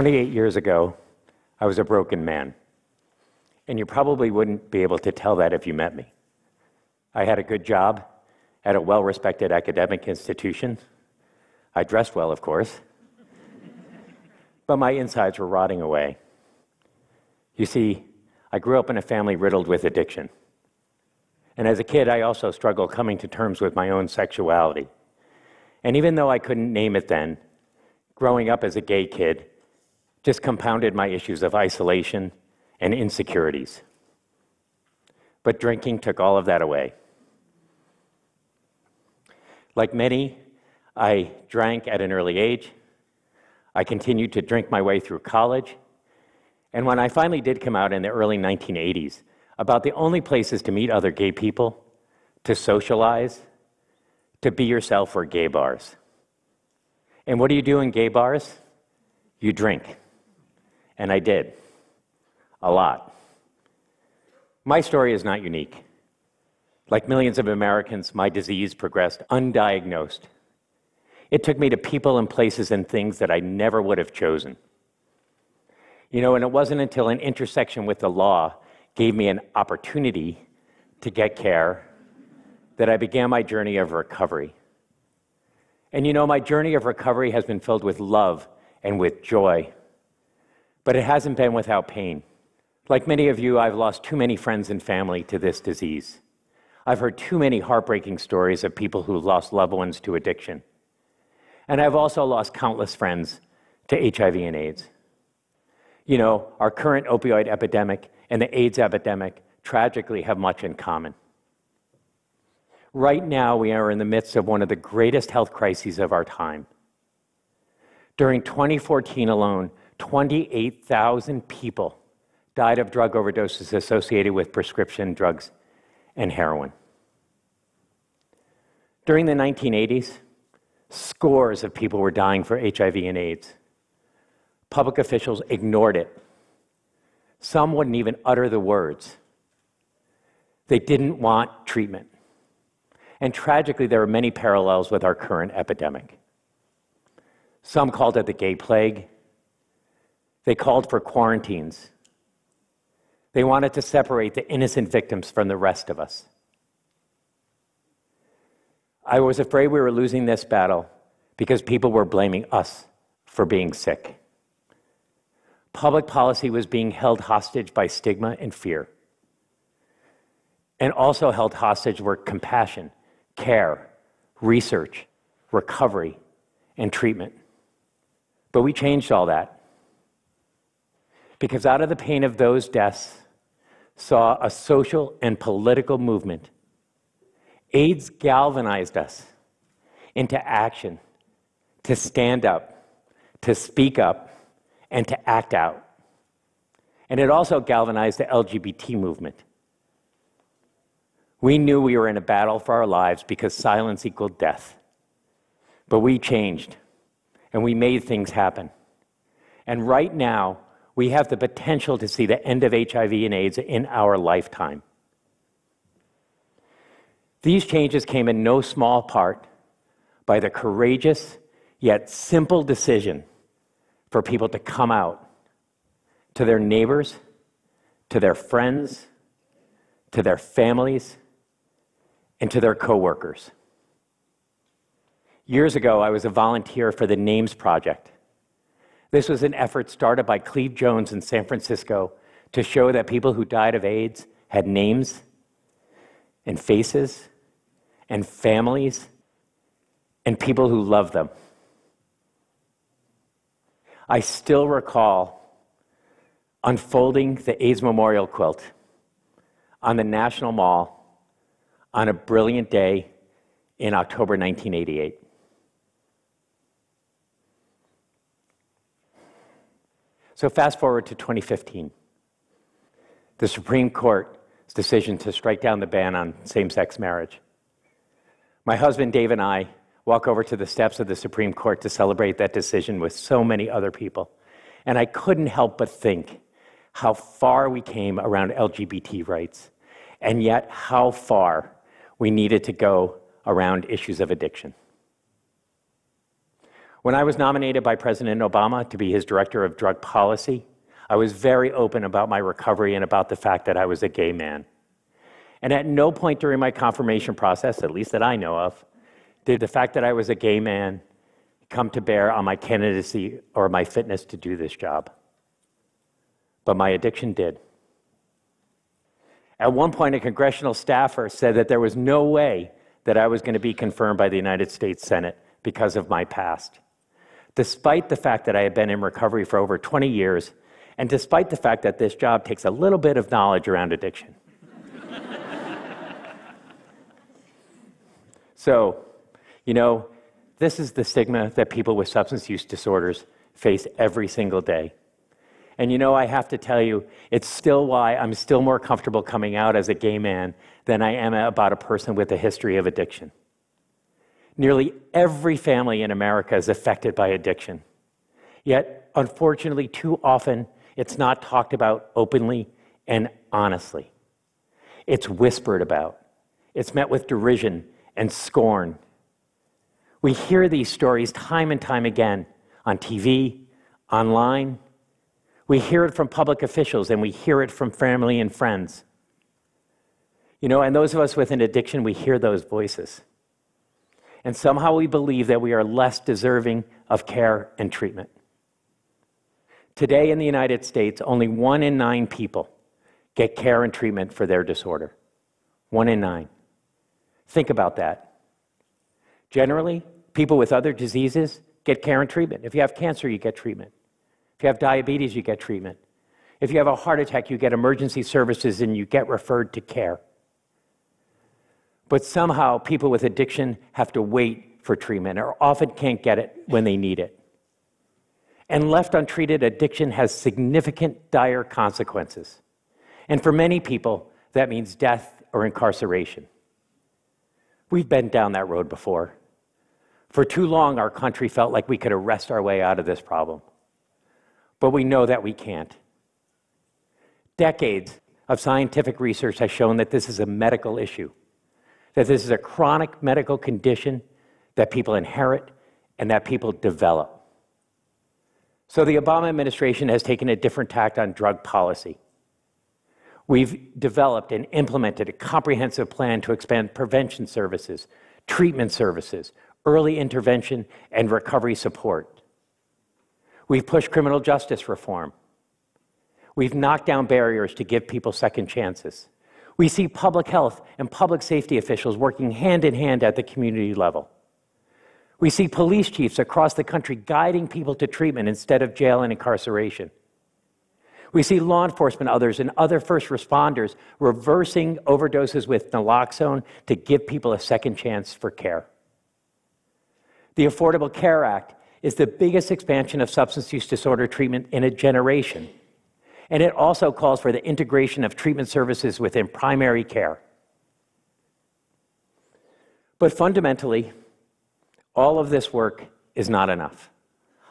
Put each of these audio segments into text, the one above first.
28 years ago, I was a broken man. And you probably wouldn't be able to tell that if you met me. I had a good job at a well-respected academic institution. I dressed well, of course. But my insides were rotting away. You see, I grew up in a family riddled with addiction. And as a kid, I also struggled coming to terms with my own sexuality. And even though I couldn't name it then, growing up as a gay kid just compounded my issues of isolation and insecurities. But drinking took all of that away. Like many, I drank at an early age. I continued to drink my way through college. And when I finally did come out in the early 1980s, about the only places to meet other gay people, to socialize, to be yourself were gay bars. And what do you do in gay bars? You drink. And I did. A lot. My story is not unique. Like millions of Americans, my disease progressed undiagnosed. It took me to people and places and things that I never would have chosen. You know, and it wasn't until an intersection with the law gave me an opportunity to get care that I began my journey of recovery. And you know, my journey of recovery has been filled with love and with joy, but it hasn't been without pain. Like many of you, I've lost too many friends and family to this disease. I've heard too many heartbreaking stories of people who lost loved ones to addiction. And I've also lost countless friends to HIV and AIDS. You know, our current opioid epidemic and the AIDS epidemic tragically have much in common. Right now, we are in the midst of one of the greatest health crises of our time. During 2014 alone, 28,000 people died of drug overdoses associated with prescription drugs and heroin. During the 1980s, scores of people were dying for HIV and AIDS. Public officials ignored it. Some wouldn't even utter the words. They didn't want treatment. And tragically, there are many parallels with our current epidemic. Some called it the gay plague. They called for quarantines. They wanted to separate the innocent victims from the rest of us. I was afraid we were losing this battle because people were blaming us for being sick. Public policy was being held hostage by stigma and fear. And also held hostage were compassion, care, research, recovery, and treatment. But we changed all that. Because out of the pain of those deaths saw a social and political movement. AIDS galvanized us into action, to stand up, to speak up, and to act out. And it also galvanized the LGBT movement. We knew we were in a battle for our lives because silence equaled death. But we changed, and we made things happen. And right now, we have the potential to see the end of HIV and AIDS in our lifetime. These changes came in no small part by the courageous yet simple decision for people to come out to their neighbors, to their friends, to their families, and to their coworkers. Years ago, I was a volunteer for the Names Project. This was an effort started by Cleve Jones in San Francisco to show that people who died of AIDS had names and faces and families and people who loved them. I still recall unfolding the AIDS memorial quilt on the National Mall on a brilliant day in October 1988. So fast forward to 2015. The Supreme Court's decision to strike down the ban on same-sex marriage. My husband, Dave, and I walk over to the steps of the Supreme Court to celebrate that decision with so many other people. And I couldn't help but think how far we came around LGBT rights, and yet how far we needed to go around issues of addiction. When I was nominated by President Obama to be his director of drug policy, I was very open about my recovery and about the fact that I was a gay man. And at no point during my confirmation process, at least that I know of, did the fact that I was a gay man come to bear on my candidacy or my fitness to do this job. But my addiction did. At one point, a congressional staffer said that there was no way that I was going to be confirmed by the United States Senate because of my past. Despite the fact that I had been in recovery for over 20 years, and despite the fact that this job takes a little bit of knowledge around addiction. So, this is the stigma that people with substance use disorders face every single day. And I have to tell you, it's still why I'm still more comfortable coming out as a gay man than I am about a person with a history of addiction. Nearly every family in America is affected by addiction. Yet, unfortunately, too often, it's not talked about openly and honestly. It's whispered about. It's met with derision and scorn. We hear these stories time and time again on TV, online. We hear it from public officials, and we hear it from family and friends. And those of us with an addiction, we hear those voices. And somehow we believe that we are less deserving of care and treatment. Today in the United States, only 1 in 9 people get care and treatment for their disorder. 1 in 9. Think about that. Generally, people with other diseases get care and treatment. If you have cancer, you get treatment. If you have diabetes, you get treatment. If you have a heart attack, you get emergency services and you get referred to care. But somehow, people with addiction have to wait for treatment or often can't get it when they need it. And left untreated, addiction has significant, dire consequences. And for many people, that means death or incarceration. We've been down that road before. For too long, our country felt like we could arrest our way out of this problem. But we know that we can't. Decades of scientific research has shown that this is a medical issue, that this is a chronic medical condition that people inherit and that people develop. So the Obama administration has taken a different tack on drug policy. We've developed and implemented a comprehensive plan to expand prevention services, treatment services, early intervention, and recovery support. We've pushed criminal justice reform. We've knocked down barriers to give people second chances. We see public health and public safety officials working hand in hand at the community level. We see police chiefs across the country guiding people to treatment instead of jail and incarceration. We see law enforcement others and other first responders reversing overdoses with naloxone to give people a second chance for care. The Affordable Care Act is the biggest expansion of substance use disorder treatment in a generation. And it also calls for the integration of treatment services within primary care. But fundamentally, all of this work is not enough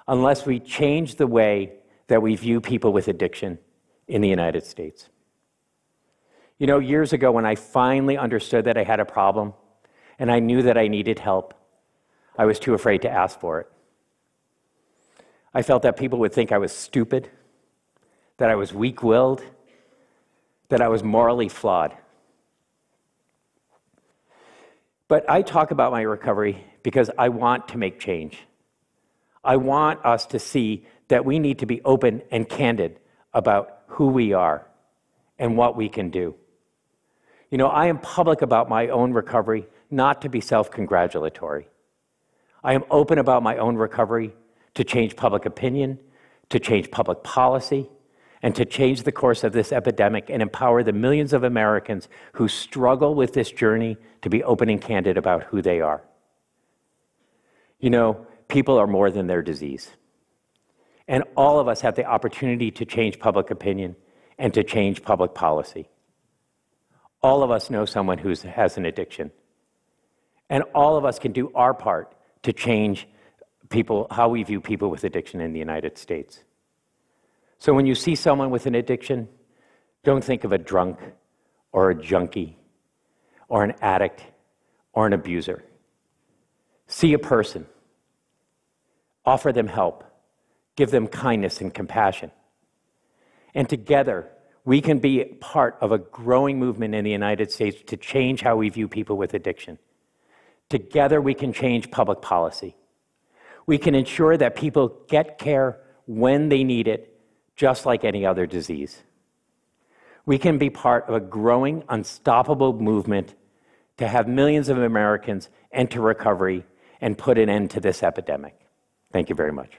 unless we change the way that we view people with addiction in the United States. Years ago when I finally understood that I had a problem and I knew that I needed help, I was too afraid to ask for it. I felt that people would think I was stupid, that I was weak-willed, that I was morally flawed. But I talk about my recovery because I want to make change. I want us to see that we need to be open and candid about who we are and what we can do. I am public about my own recovery, not to be self-congratulatory. I am open about my own recovery to change public opinion, to change public policy, and to change the course of this epidemic and empower the millions of Americans who struggle with this journey to be open and candid about who they are. People are more than their disease. And all of us have the opportunity to change public opinion and to change public policy. All of us know someone who has an addiction. And all of us can do our part to change how we view people with addiction in the United States. So when you see someone with an addiction, don't think of a drunk or a junkie or an addict or an abuser. See a person offer them help, give them kindness and compassion. And together, we can be part of a growing movement in the United States to change how we view people with addiction. Together, we can change public policy. We can ensure that people get care when they need it, just like any other disease. We can be part of a growing, unstoppable movement to have millions of Americans enter recovery and put an end to this epidemic. Thank you very much.